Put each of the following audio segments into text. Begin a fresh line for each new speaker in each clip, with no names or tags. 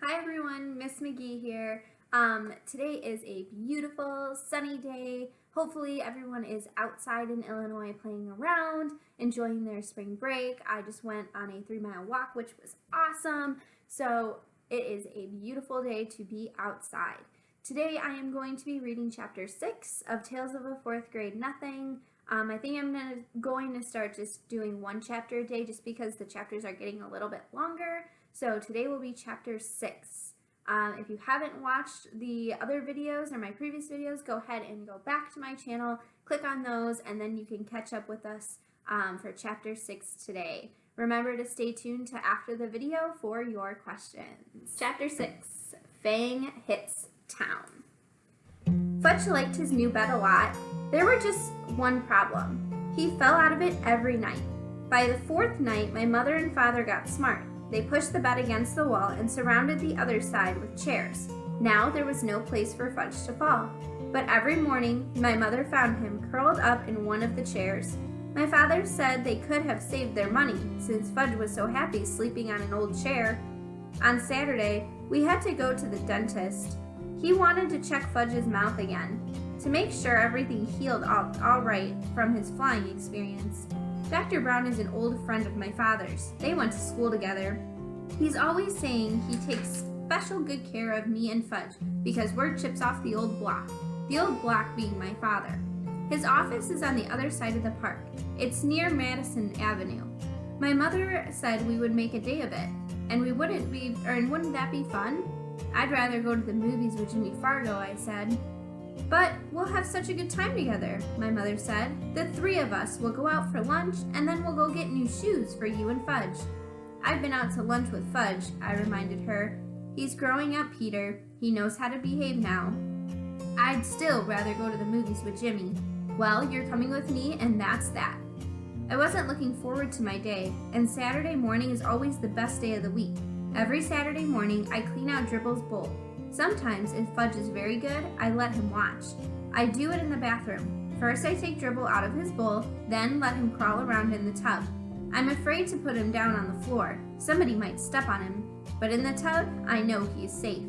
Hi everyone, Miss McGee here. Today is a beautiful sunny day. Hopefully everyone is outside in Illinois playing around, enjoying their spring break. I just went on a 3-mile walk, which was awesome. So it is a beautiful day to be outside. Today I am going to be reading chapter 6 of Tales of a Fourth Grade Nothing. I think I'm going to start just doing one chapter a day just because the chapters are getting a little bit longer. So today will be chapter 6. If you haven't watched the other videos or my previous videos, go ahead and go back to my channel, click on those, and then you can catch up with us for chapter 6 today. Remember to stay tuned to after the video for your questions. Chapter 6, Fang Hits Town. Fudge liked his new bed a lot. There were just one problem. He fell out of it every night. By the 4th night, my mother and father got smart. They pushed the bed against the wall and surrounded the other side with chairs. Now there was no place for Fudge to fall. But every morning, my mother found him curled up in one of the chairs. My father said they could have saved their money, since Fudge was so happy sleeping on an old chair. On Saturday, we had to go to the dentist. He wanted to check Fudge's mouth again, to make sure everything healed all right from his flying experience. Dr. Brown is an old friend of my father's. They went to school together. He's always saying he takes special good care of me and Fudge because we're chips off the old block being my father. His office is on the other side of the park. It's near Madison Avenue. My mother said we would make a day of it, and wouldn't that be fun? I'd rather go to the movies with Jimmy Fargo, I said. But we'll have such a good time together, my mother said. The 3 of us will go out for lunch, and then we'll go get new shoes for you and Fudge. I've been out to lunch with Fudge, I reminded her. He's growing up, Peter. He knows how to behave now. I'd still rather go to the movies with Jimmy. Well, you're coming with me, and that's that. I wasn't looking forward to my day, and Saturday morning is always the best day of the week. Every Saturday morning, I clean out Dribble's bowl. Sometimes, if Fudge is very good, I let him watch. I do it in the bathroom. First, I take Dribble out of his bowl, then let him crawl around in the tub. I'm afraid to put him down on the floor. Somebody might step on him. But in the tub, I know he is safe.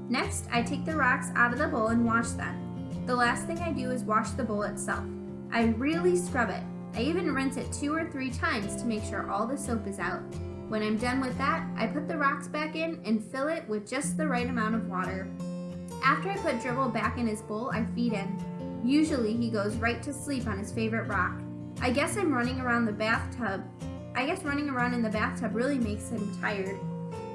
Next, I take the rocks out of the bowl and wash them. The last thing I do is wash the bowl itself. I really scrub it. I even rinse it 2 or 3 times to make sure all the soap is out. When I'm done with that, I put the rocks back in and fill it with just the right amount of water. After I put Dribble back in his bowl, I feed him. Usually he goes right to sleep on his favorite rock. I guess running around in the bathtub really makes him tired.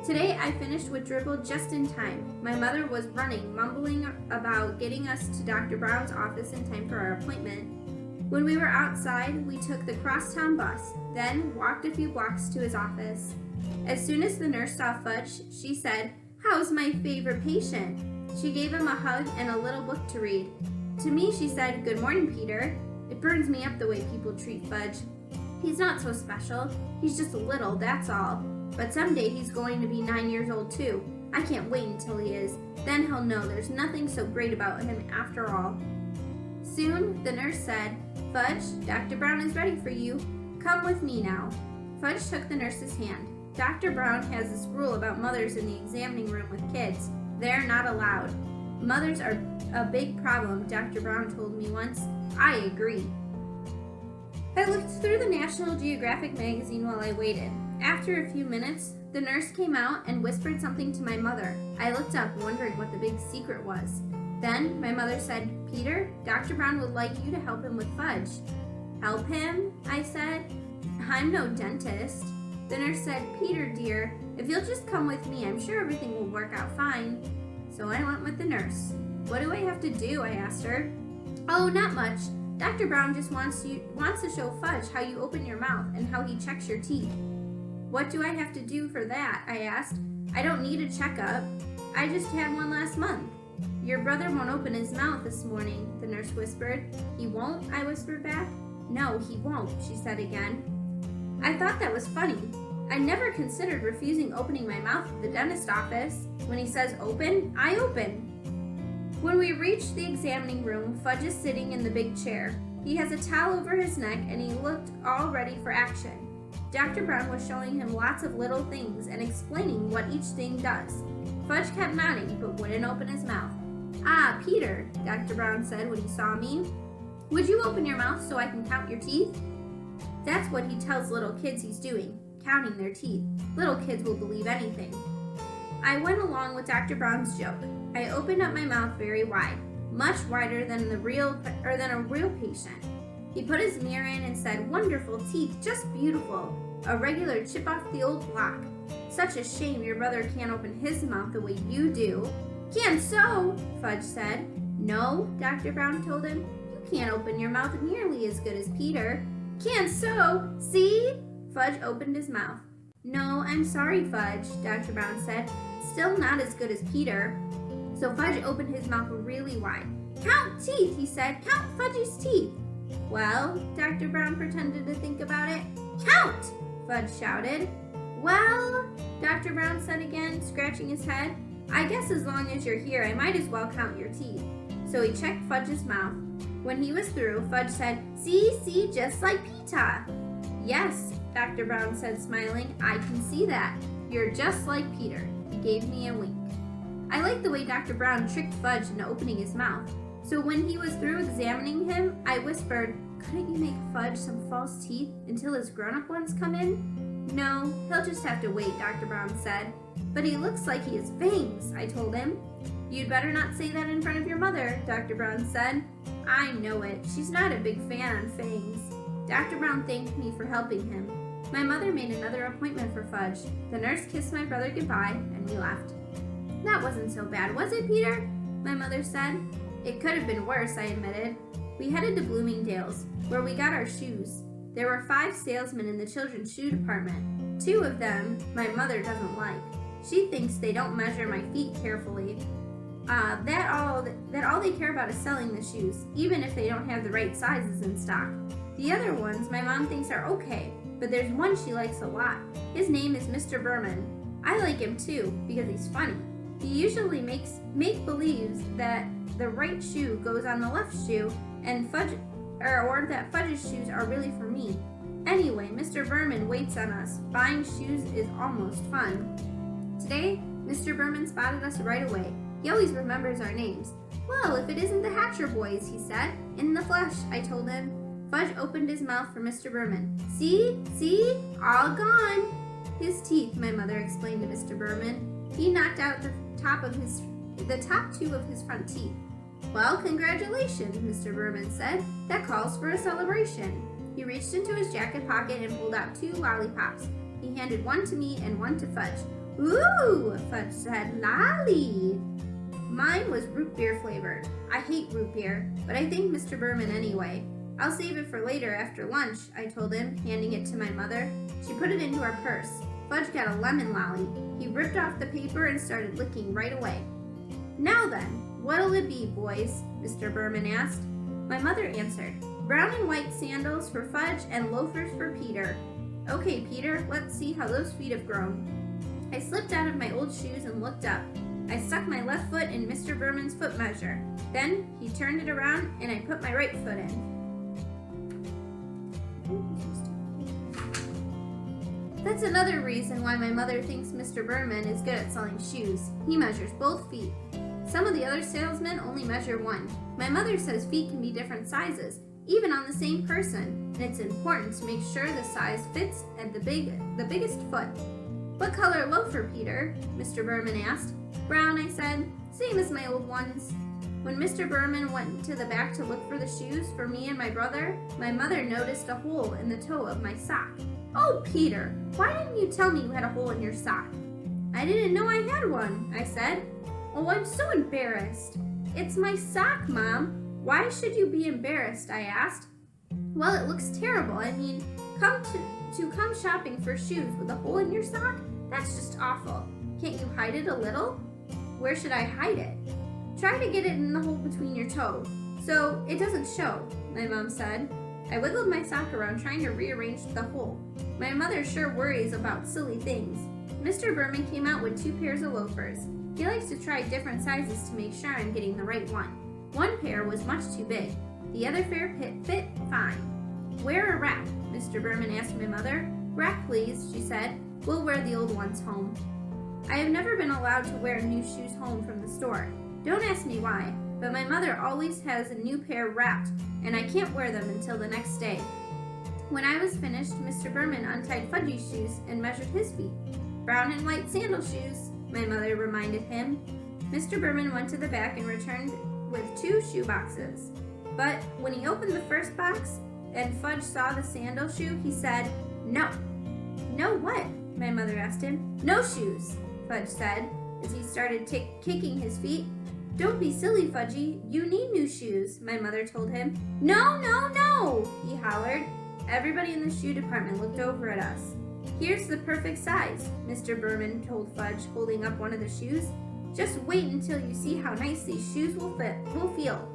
Today I finished with Dribble just in time. My mother was running, mumbling about getting us to Dr. Brown's office in time for our appointment. When we were outside, we took the crosstown bus, then walked a few blocks to his office. As soon as the nurse saw Fudge, she said, "How's my favorite patient?" She gave him a hug and a little book to read. To me, she said, "Good morning, Peter." It burns me up the way people treat Fudge. He's not so special. He's just a little, that's all. But someday he's going to be 9 years old too. I can't wait until he is. Then he'll know there's nothing so great about him after all. Soon, the nurse said, "Fudge, Dr. Brown is ready for you. Come with me now." Fudge took the nurse's hand. Dr. Brown has this rule about mothers in the examining room with kids. They're not allowed. Mothers are a big problem, Dr. Brown told me once. I agree. I looked through the National Geographic magazine while I waited. After a few minutes, the nurse came out and whispered something to my mother. I looked up, wondering what the big secret was. Then my mother said, "Peter, Dr. Brown would like you to help him with Fudge." "Help him?" I said. "I'm no dentist." The nurse said, "Peter, dear, if you'll just come with me, I'm sure everything will work out fine." So I went with the nurse. "What do I have to do?" I asked her. "Oh, not much. Dr. Brown just wants to show Fudge how you open your mouth and how he checks your teeth." "What do I have to do for that?" I asked. "I don't need a checkup. I just had one last month." "Your brother won't open his mouth this morning," the nurse whispered. "He won't?" I whispered back. "No, he won't," she said again. I thought that was funny. I never considered refusing opening my mouth at the dentist office. When he says open, I open. When we reached the examining room, Fudge is sitting in the big chair. He has a towel over his neck and he looked all ready for action. Dr. Brown was showing him lots of little things and explaining what each thing does. Fudge kept nodding, but wouldn't open his mouth. "Ah, Peter," Dr. Brown said when he saw me. "Would you open your mouth so I can count your teeth?" That's what he tells little kids he's doing, counting their teeth. Little kids will believe anything. I went along with Dr. Brown's joke. I opened up my mouth very wide, much wider than a real patient. He put his mirror in and said, "Wonderful teeth, just beautiful. A regular chip off the old block. Such a shame your brother can't open his mouth the way you do." "Can so," Fudge said. "No," Dr. Brown told him. "You can't open your mouth nearly as good as Peter." "Can so, see?" Fudge opened his mouth. "No, I'm sorry, Fudge," Dr. Brown said. "Still not as good as Peter." So Fudge opened his mouth really wide. "Count teeth," he said. "Count Fudge's teeth." "Well," Dr. Brown pretended to think about it. "Count!" Fudge shouted. "Well," Dr. Brown said again, scratching his head, "I guess as long as you're here, I might as well count your teeth." So he checked Fudge's mouth. When he was through, Fudge said, See, just like Peter." "Yes," Dr. Brown said, smiling, "I can see that. You're just like Peter." He gave me a wink. I liked the way Dr. Brown tricked Fudge into opening his mouth. So when he was through examining him, I whispered, "Couldn't you make Fudge some false teeth until his grown-up ones come in?" "No, he'll just have to wait," Dr. Brown said. "But he looks like he has fangs," I told him. "You'd better not say that in front of your mother," Dr. Brown said. "I know it. She's not a big fan on fangs." Dr. Brown thanked me for helping him. My mother made another appointment for Fudge. The nurse kissed my brother goodbye, and we left. "That wasn't so bad, was it, Peter?" my mother said. "It could have been worse," I admitted. We headed to Bloomingdale's, where we got our shoes. There were 5 salesmen in the children's shoe department. 2 of them my mother doesn't like. She thinks they don't measure my feet carefully. That all they care about is selling the shoes, even if they don't have the right sizes in stock. The other ones my mom thinks are okay, but there's one she likes a lot. His name is Mr. Berman. I like him too, because he's funny. He usually make-believes that the right shoe goes on the left shoe, and that Fudge's shoes are really for me. Anyway, Mr. Berman waits on us. Buying shoes is almost fun. Today, Mr. Berman spotted us right away. He always remembers our names. "Well, if it isn't the Hatcher boys," he said. "In the flesh," I told him. Fudge opened his mouth for Mr. Berman. See, all gone." "His teeth," my mother explained to Mr. Berman. "He knocked out the top 2 of his front teeth." "Well, congratulations," Mr. Berman said. "That calls for a celebration." He reached into his jacket pocket and pulled out 2 lollipops. He handed one to me and one to Fudge. "Ooh," Fudge said, "lolly." Mine was root beer flavored. I hate root beer, but I thanked Mr. Berman anyway. "I'll save it for later after lunch," I told him, handing it to my mother. She put it into her purse. Fudge got a lemon lolly. He ripped off the paper and started licking right away. "Now then, what'll it be, boys?" Mr. Berman asked. My mother answered, "Brown and white sandals for Fudge and loafers for Peter." "Okay, Peter, let's see how those feet have grown." I slipped out of my old shoes and looked up. I stuck my left foot in Mr. Berman's foot measure. Then he turned it around and I put my right foot in. That's another reason why my mother thinks Mr. Berman is good at selling shoes. He measures both feet. Some of the other salesmen only measure one. My mother says feet can be different sizes, even on the same person, and it's important to make sure the size fits at the biggest foot. "What color loafer, Peter?" Mr. Berman asked. "Brown," I said. "Same as my old ones." When Mr. Berman went to the back to look for the shoes for me and my brother, my mother noticed a hole in the toe of my sock. "Oh, Peter, why didn't you tell me you had a hole in your sock?" "I didn't know I had one," I said. "Oh, I'm so embarrassed." "It's my sock, Mom. Why should you be embarrassed?" I asked. "Well, it looks terrible. I mean, come shopping for shoes with a hole in your sock? That's just awful. Can't you hide it a little?" "Where should I hide it?" "Try to get it in the hole between your toes, so it doesn't show," my mom said. I wiggled my sock around trying to rearrange the hole. My mother sure worries about silly things. Mr. Berman came out with 2 pairs of loafers. He likes to try different sizes to make sure I'm getting the right one. One pair was much too big. The other pair fit fine. "Wear a wrap?" Mr. Berman asked my mother. Rack, please, she said. We'll wear the old ones home. I have never been allowed to wear new shoes home from the store. Don't ask me why, but my mother always has a new pair wrapped, and I can't wear them until the next day. When I was finished, Mr. Berman untied Fudgy's shoes and measured his feet. Brown and white sandal shoes, my mother reminded him. Mr. Berman went to the back and returned with 2 shoe boxes. But when he opened the first box and Fudge saw the sandal shoe, he said, "No." "No what?" my mother asked him. "No shoes," Fudge said, as he started kicking his feet. "Don't be silly, Fudgy. You need new shoes," my mother told him. "No, no, no," he hollered. Everybody in the shoe department looked over at us. "Here's the perfect size," Mr. Berman told Fudge, holding up one of the shoes. "Just wait until you see how nice these shoes will feel."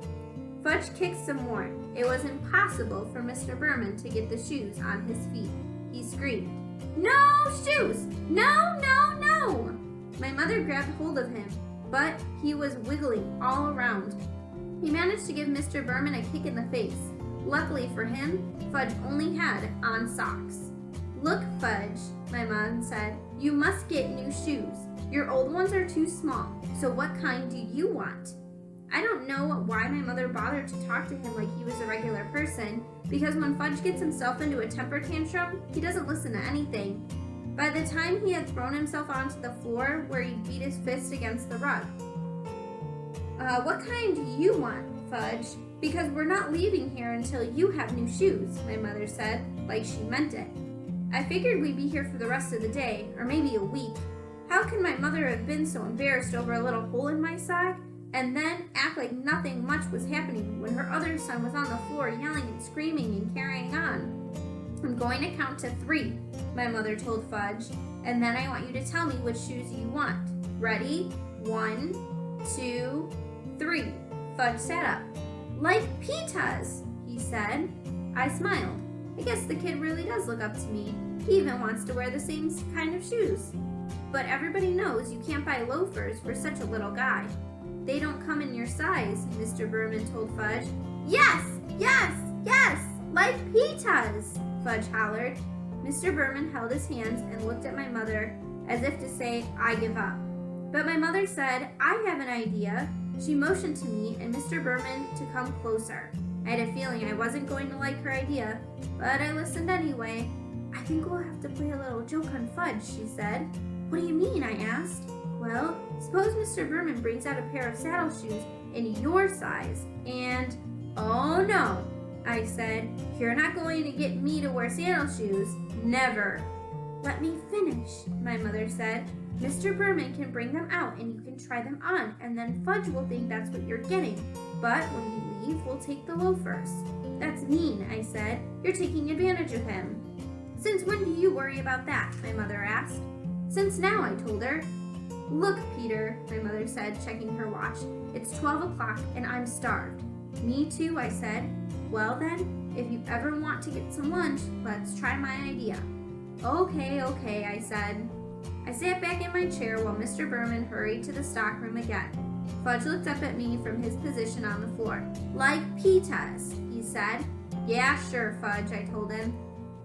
Fudge kicked some more. It was impossible for Mr. Berman to get the shoes on his feet. He screamed, "No shoes! No, no, no!" My mother grabbed hold of him, but he was wiggling all around. He managed to give Mr. Berman a kick in the face. Luckily for him, Fudge only had on socks. "Look, Fudge," my mom said, "you must get new shoes. Your old ones are too small, so what kind do you want?" I don't know why my mother bothered to talk to him like he was a regular person, because when Fudge gets himself into a temper tantrum, he doesn't listen to anything. By the time he had thrown himself onto the floor where he beat his fist against the rug. What kind do you want, Fudge? Because we're not leaving here until you have new shoes," my mother said, like she meant it. I figured we'd be here for the rest of the day, or maybe a week. How can my mother have been so embarrassed over a little hole in my sock, and then act like nothing much was happening when her other son was on the floor yelling and screaming and carrying on? "I'm going to count to 3, my mother told Fudge, "and then I want you to tell me which shoes you want. Ready? 1, 2, 3. Fudge sat up. "Like pitas," he said. I smiled. I guess the kid really does look up to me. He even wants to wear the same kind of shoes. But everybody knows you can't buy loafers for such a little guy. "They don't come in your size," Mr. Berman told Fudge. "Yes, yes, yes, like pitas," Fudge hollered. Mr. Berman held his hands and looked at my mother as if to say, "I give up." But my mother said, "I have an idea." She motioned to me and Mr. Berman to come closer. I had a feeling I wasn't going to like her idea, but I listened anyway. "I think we'll have to play a little joke on Fudge," she said. "What do you mean?" I asked. "Well, suppose Mr. Berman brings out a pair of saddle shoes in your size, and..." "Oh no," I said. "You're not going to get me to wear sandal shoes. Never." "Let me finish," my mother said. "Mr. Berman can bring them out and you can try them on, and then Fudge will think that's what you're getting. But when you leave, we'll take the loafers." "That's mean," I said. "You're taking advantage of him." "Since when do you worry about that?" my mother asked. "Since now," I told her. "Look, Peter," my mother said, checking her watch. "It's 12 o'clock and I'm starved." "Me too," I said. "Well then, if you ever want to get some lunch, let's try my idea." Okay, I said. I sat back in my chair while Mr. Berman hurried to the stockroom again. Fudge looked up at me from his position on the floor. "Like pitas," he said. "Yeah, sure, Fudge," I told him.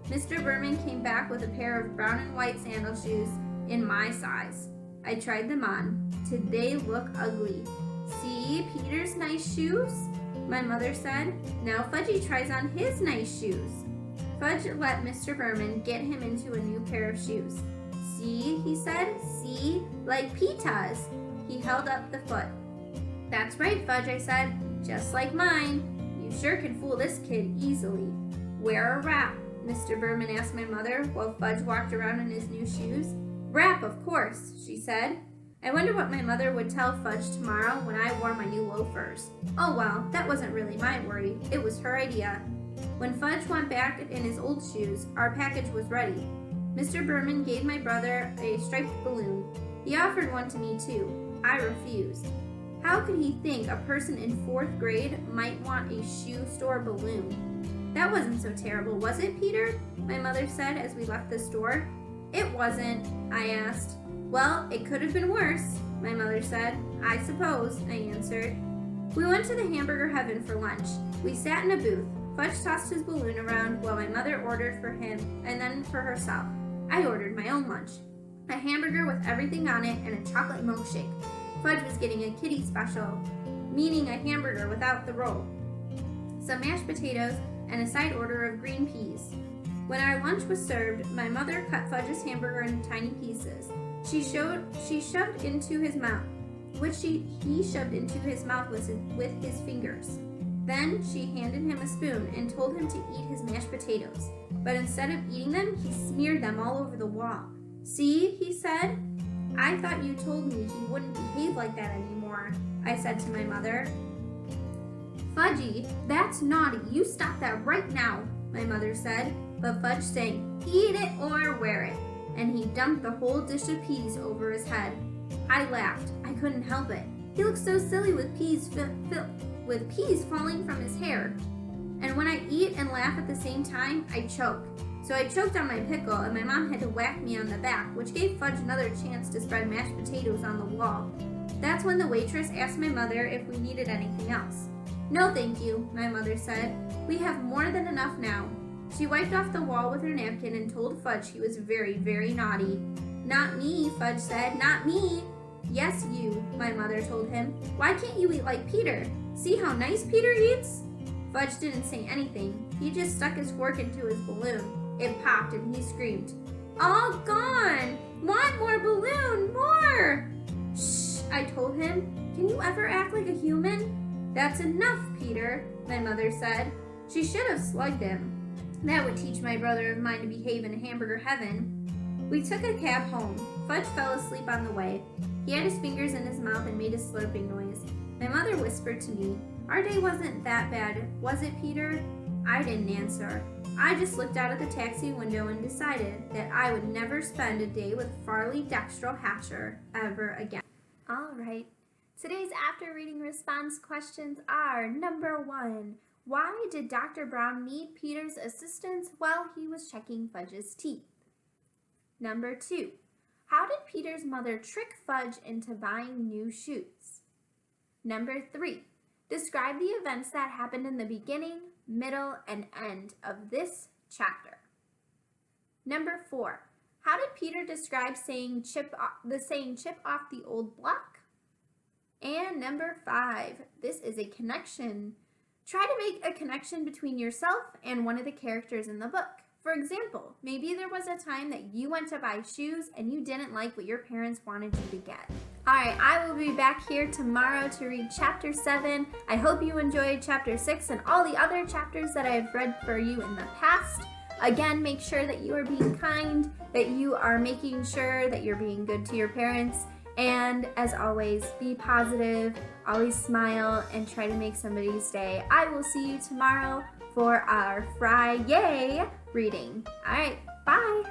Mr. Berman came back with a pair of brown and white sandal shoes in my size. I tried them on. Did they look ugly? "See Peter's nice shoes?" my mother said. "Now Fudgy tries on his nice shoes." Fudge let Mr. Berman get him into a new pair of shoes. "See," he said. "See, like pitas." He held up the foot. "That's right, Fudge," I said. "Just like mine. You sure can fool this kid easily." "Wear a wrap?" Mr. Berman asked my mother while Fudge walked around in his new shoes. "Wrap, of course," she said. I wonder what my mother would tell Fudge tomorrow when I wore my new loafers. Oh well, that wasn't really my worry. It was her idea. When Fudge went back in his old shoes, our package was ready. Mr. Berman gave my brother a striped balloon. He offered one to me too. I refused. How could he think a person in 4th grade might want a shoe store balloon? "That wasn't so terrible, was it, Peter?" my mother said as we left the store. "It wasn't," I asked. "Well, it could have been worse," my mother said. "I suppose," I answered. We went to the Hamburger Heaven for lunch. We sat in a booth. Fudge tossed his balloon around while my mother ordered for him and then for herself. I ordered my own lunch. A hamburger with everything on it and a chocolate milkshake. Fudge was getting a kitty special, meaning a hamburger without the roll, some mashed potatoes, and a side order of green peas. When our lunch was served, my mother cut Fudge's hamburger into tiny pieces. He shoved into his mouth, which he shoved into his mouth with his fingers. Then she handed him a spoon and told him to eat his mashed potatoes. But instead of eating them, he smeared them all over the wall. "See," he said. "I thought you told me he wouldn't behave like that anymore," I said to my mother. "Fudgy, that's naughty. You stop that right now," my mother said. But Fudge sang, "Eat it or wear it," and he dumped the whole dish of peas over his head. I laughed. I couldn't help it. He looked so silly with peas falling from his hair. And when I eat and laugh at the same time, I choke. So I choked on my pickle, and my mom had to whack me on the back, which gave Fudge another chance to spread mashed potatoes on the wall. That's when the waitress asked my mother if we needed anything else. "No, thank you," my mother said. "We have more than enough now." She wiped off the wall with her napkin and told Fudge he was very, very naughty. "Not me," Fudge said. "Not me." "Yes, you," my mother told him. "Why can't you eat like Peter? See how nice Peter eats?" Fudge didn't say anything. He just stuck his fork into his balloon. It popped and he screamed, "All gone! Want more balloon? More!" "Shh," I told him. "Can you ever act like a human?" "That's enough, Peter," my mother said. She should have slugged him. That would teach my brother of mine to behave in hamburger heaven. We took a cab home. Fudge fell asleep on the way. He had his fingers in his mouth and made a slurping noise. My mother whispered to me, "Our day wasn't that bad, was it, Peter?" I didn't answer. I just looked out of the taxi window and decided that I would never spend a day with Farley Dextro Hatcher ever again. All right. Today's after reading response questions are: number 1. Why did Dr. Brown need Peter's assistance while he was checking Fudge's teeth? Number 2. How did Peter's mother trick Fudge into buying new shoes? Number 3. Describe the events that happened in the beginning, middle, and end of this chapter. Number 4. How did Peter describe the saying chip off the old block? And number 5. This is a connection. Try to make a connection between yourself and one of the characters in the book. For example, maybe there was a time that you went to buy shoes and you didn't like what your parents wanted you to get. Alright, I will be back here tomorrow to read Chapter 7. I hope you enjoyed Chapter 6 and all the other chapters that I have read for you in the past. Again, make sure that you are being kind, that you are making sure that you're being good to your parents, and as always, be positive, always smile, and try to make somebody's day. I will see you tomorrow for our Friday reading. Alright, bye!